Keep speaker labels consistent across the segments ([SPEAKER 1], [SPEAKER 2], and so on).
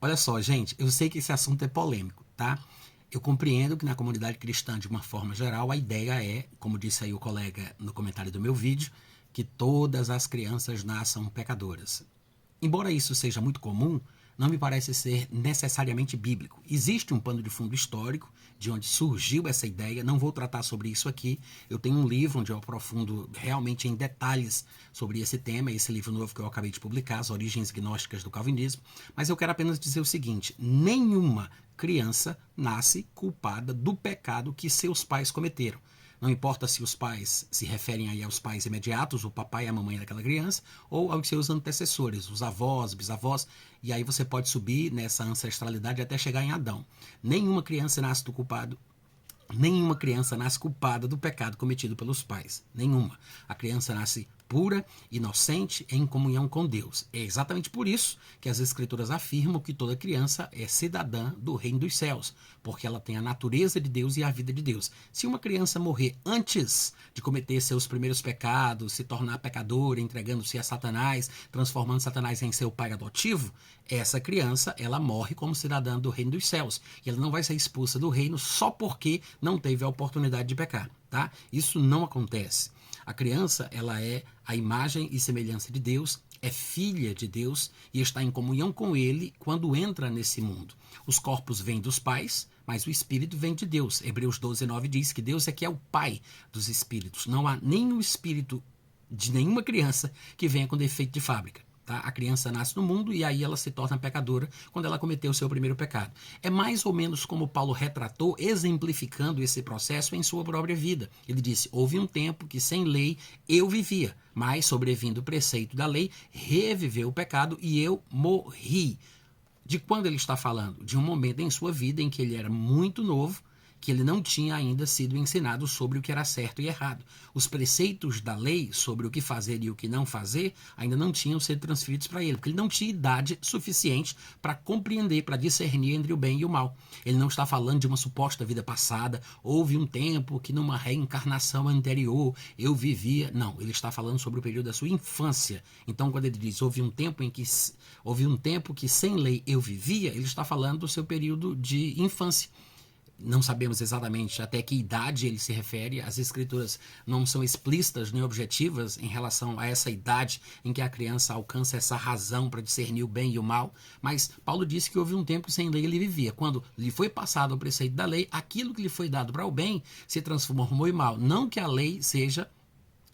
[SPEAKER 1] Olha só, gente, eu sei que esse assunto é polêmico, tá? Eu compreendo que na comunidade cristã, de uma forma geral, a ideia é, como disse aí o colega no comentário do meu vídeo, que todas as crianças nasçam pecadoras. Embora isso seja muito comum, não me parece ser necessariamente bíblico. Existe um pano de fundo histórico de onde surgiu essa ideia, não vou tratar sobre isso aqui. Eu tenho um livro onde eu aprofundo realmente em detalhes sobre esse tema, esse livro novo que eu acabei de publicar, As Origens Gnósticas do Calvinismo, mas eu quero apenas dizer o seguinte: nenhuma criança nasce culpada do pecado que seus pais cometeram. Não importa se os pais se referem aí aos pais imediatos, o papai e a mamãe daquela criança, ou aos seus antecessores, os avós, bisavós, e aí você pode subir nessa ancestralidade até chegar em Adão. Nenhuma criança nasce do culpado. Nenhuma criança nasce culpada do pecado cometido pelos pais. Nenhuma. A criança nasce pura, inocente, em comunhão com Deus. É exatamente por isso que as Escrituras afirmam que toda criança é cidadã do reino dos céus, porque ela tem a natureza de Deus e a vida de Deus. Se uma criança morrer antes de cometer seus primeiros pecados, se tornar pecadora, entregando-se a Satanás, transformando Satanás em seu pai adotivo, essa criança, ela morre como cidadã do reino dos céus. E ela não vai ser expulsa do reino só porque não teve a oportunidade de pecar, tá? Isso não acontece. A criança, ela é a imagem e semelhança de Deus, é filha de Deus e está em comunhão com Ele quando entra nesse mundo. Os corpos vêm dos pais, mas o espírito vem de Deus. Hebreus 12:9 diz que Deus é que é o pai dos espíritos. Não há nenhum espírito de nenhuma criança que venha com defeito de fábrica. Tá? A criança nasce no mundo e aí ela se torna pecadora quando ela cometeu o seu primeiro pecado. É mais ou menos como Paulo retratou, exemplificando esse processo em sua própria vida. Ele disse: houve um tempo que sem lei eu vivia, mas sobrevindo o preceito da lei, reviveu o pecado e eu morri. De quando ele está falando? De um momento em sua vida em que ele era muito novo, que ele não tinha ainda sido ensinado sobre o que era certo e errado. Os preceitos da lei sobre o que fazer e o que não fazer ainda não tinham sido transferidos para ele, porque ele não tinha idade suficiente para compreender, para discernir entre o bem e o mal. Ele não está falando de uma suposta vida passada, houve um tempo que numa reencarnação anterior eu vivia. Não, ele está falando sobre o período da sua infância. Então, quando ele diz houve um tempo que sem lei eu vivia, ele está falando do seu período de infância. Não sabemos exatamente até que idade ele se refere, as escrituras não são explícitas nem objetivas em relação a essa idade em que a criança alcança essa razão para discernir o bem e o mal, mas Paulo disse que houve um tempo sem lei ele vivia. Quando lhe foi passado o preceito da lei, aquilo que lhe foi dado para o bem se transformou em mal. Não que a lei seja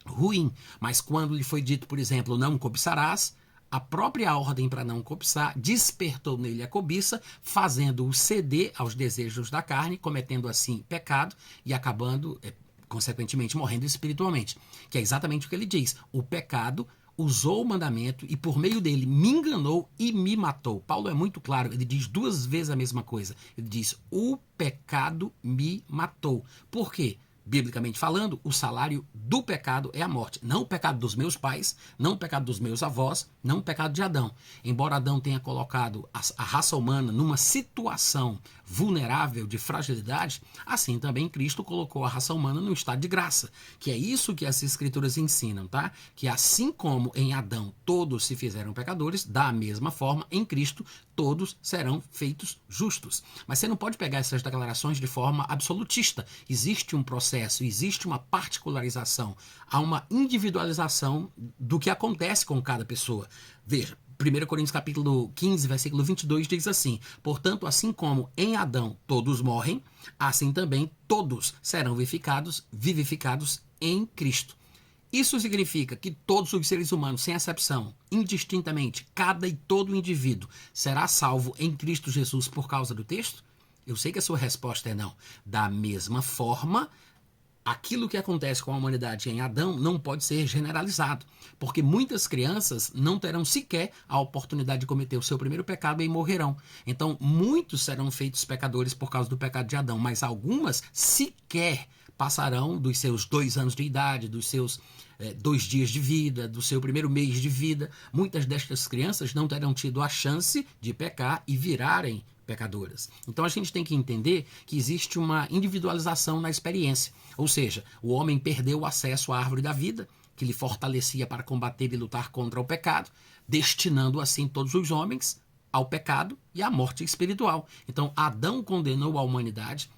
[SPEAKER 1] ruim, mas quando lhe foi dito, por exemplo, não cobiçarás, a própria ordem para não cobiçar despertou nele a cobiça, fazendo-o ceder aos desejos da carne, cometendo assim pecado e acabando, consequentemente, morrendo espiritualmente. Que é exatamente o que ele diz. O pecado usou o mandamento e por meio dele me enganou e me matou. Paulo é muito claro, ele diz duas vezes a mesma coisa. Ele diz: o pecado me matou. Por quê? Biblicamente falando, o salário do pecado é a morte. Não o pecado dos meus pais, não o pecado dos meus avós, não o pecado de Adão. Embora Adão tenha colocado a raça humana numa situação vulnerável de fragilidade, assim também Cristo colocou a raça humana num estado de graça. Que é isso que as escrituras ensinam, tá? Que assim como em Adão todos se fizeram pecadores, da mesma forma em Cristo todos serão feitos justos. Mas você não pode pegar essas declarações de forma absolutista. Existe um processo, existe uma particularização, há uma individualização do que acontece com cada pessoa. Veja, 1 Coríntios capítulo 15, versículo 22 diz assim: portanto, assim como em Adão todos morrem, assim também todos serão vivificados em Cristo. Isso significa que todos os seres humanos, sem exceção, indistintamente, cada e todo indivíduo será salvo em Cristo Jesus por causa do texto? Eu sei que a sua resposta é não. Da mesma forma, aquilo que acontece com a humanidade em Adão não pode ser generalizado, porque muitas crianças não terão sequer a oportunidade de cometer o seu primeiro pecado e morrerão. Então, muitos serão feitos pecadores por causa do pecado de Adão, mas algumas sequer passarão dos seus 2 anos de idade, dos seus 2 dias de vida, do seu primeiro mês de vida. Muitas destas crianças não terão tido a chance de pecar e virarem pecadoras. Então a gente tem que entender que existe uma individualização na experiência. Ou seja, o homem perdeu o acesso à árvore da vida, que lhe fortalecia para combater e lutar contra o pecado, destinando assim todos os homens ao pecado e à morte espiritual. Então, Adão condenou a humanidade,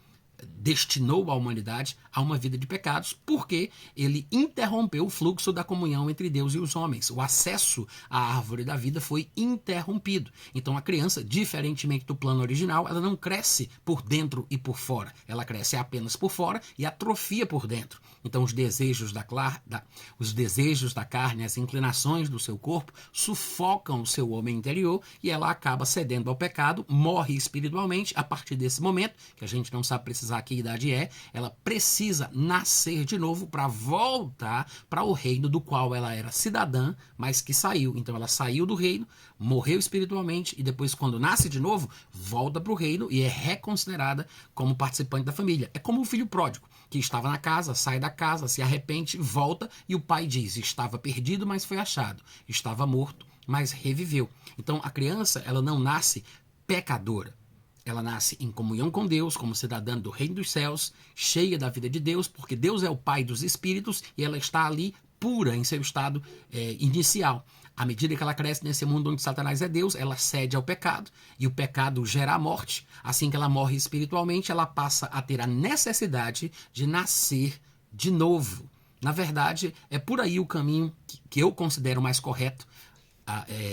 [SPEAKER 1] destinou a humanidade a uma vida de pecados, porque ele interrompeu o fluxo da comunhão entre Deus e os homens. O acesso à árvore da vida foi interrompido. Então a criança, diferentemente do plano original, ela não cresce por dentro e por fora. Ela cresce apenas por fora e atrofia por dentro. Então os desejos da carne, as inclinações do seu corpo sufocam o seu homem interior e ela acaba cedendo ao pecado, morre espiritualmente. A partir desse momento, que a gente não sabe precisar que idade é, ela precisa nascer de novo para voltar para o reino do qual ela era cidadã, mas que saiu. Então ela saiu do reino, morreu espiritualmente e depois, quando nasce de novo, volta para o reino e é reconsiderada como participante da família. É como o filho pródigo, que estava na casa, sai da casa, se arrepende, volta e o pai diz: estava perdido, mas foi achado. Estava morto, mas reviveu. Então a criança, ela não nasce pecadora. Ela nasce em comunhão com Deus, como cidadã do reino dos céus, cheia da vida de Deus, porque Deus é o pai dos espíritos e ela está ali pura em seu estado inicial. À medida que ela cresce nesse mundo onde Satanás é Deus, ela cede ao pecado e o pecado gera a morte. Assim que ela morre espiritualmente, ela passa a ter a necessidade de nascer de novo. Na verdade, é por aí o caminho que eu considero mais correto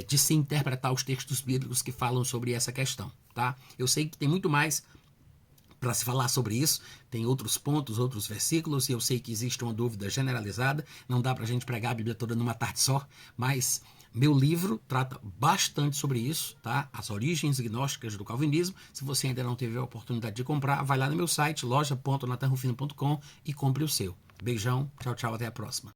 [SPEAKER 1] de se interpretar os textos bíblicos que falam sobre essa questão. Tá? Eu sei que tem muito mais para se falar sobre isso, tem outros pontos, outros versículos, e eu sei que existe uma dúvida generalizada, não dá para a gente pregar a Bíblia toda numa tarde só, mas meu livro trata bastante sobre isso, tá? As origens gnósticas do calvinismo. Se você ainda não teve a oportunidade de comprar, vai lá no meu site, loja.natanrufino.com e compre o seu. Beijão, tchau, tchau, até a próxima.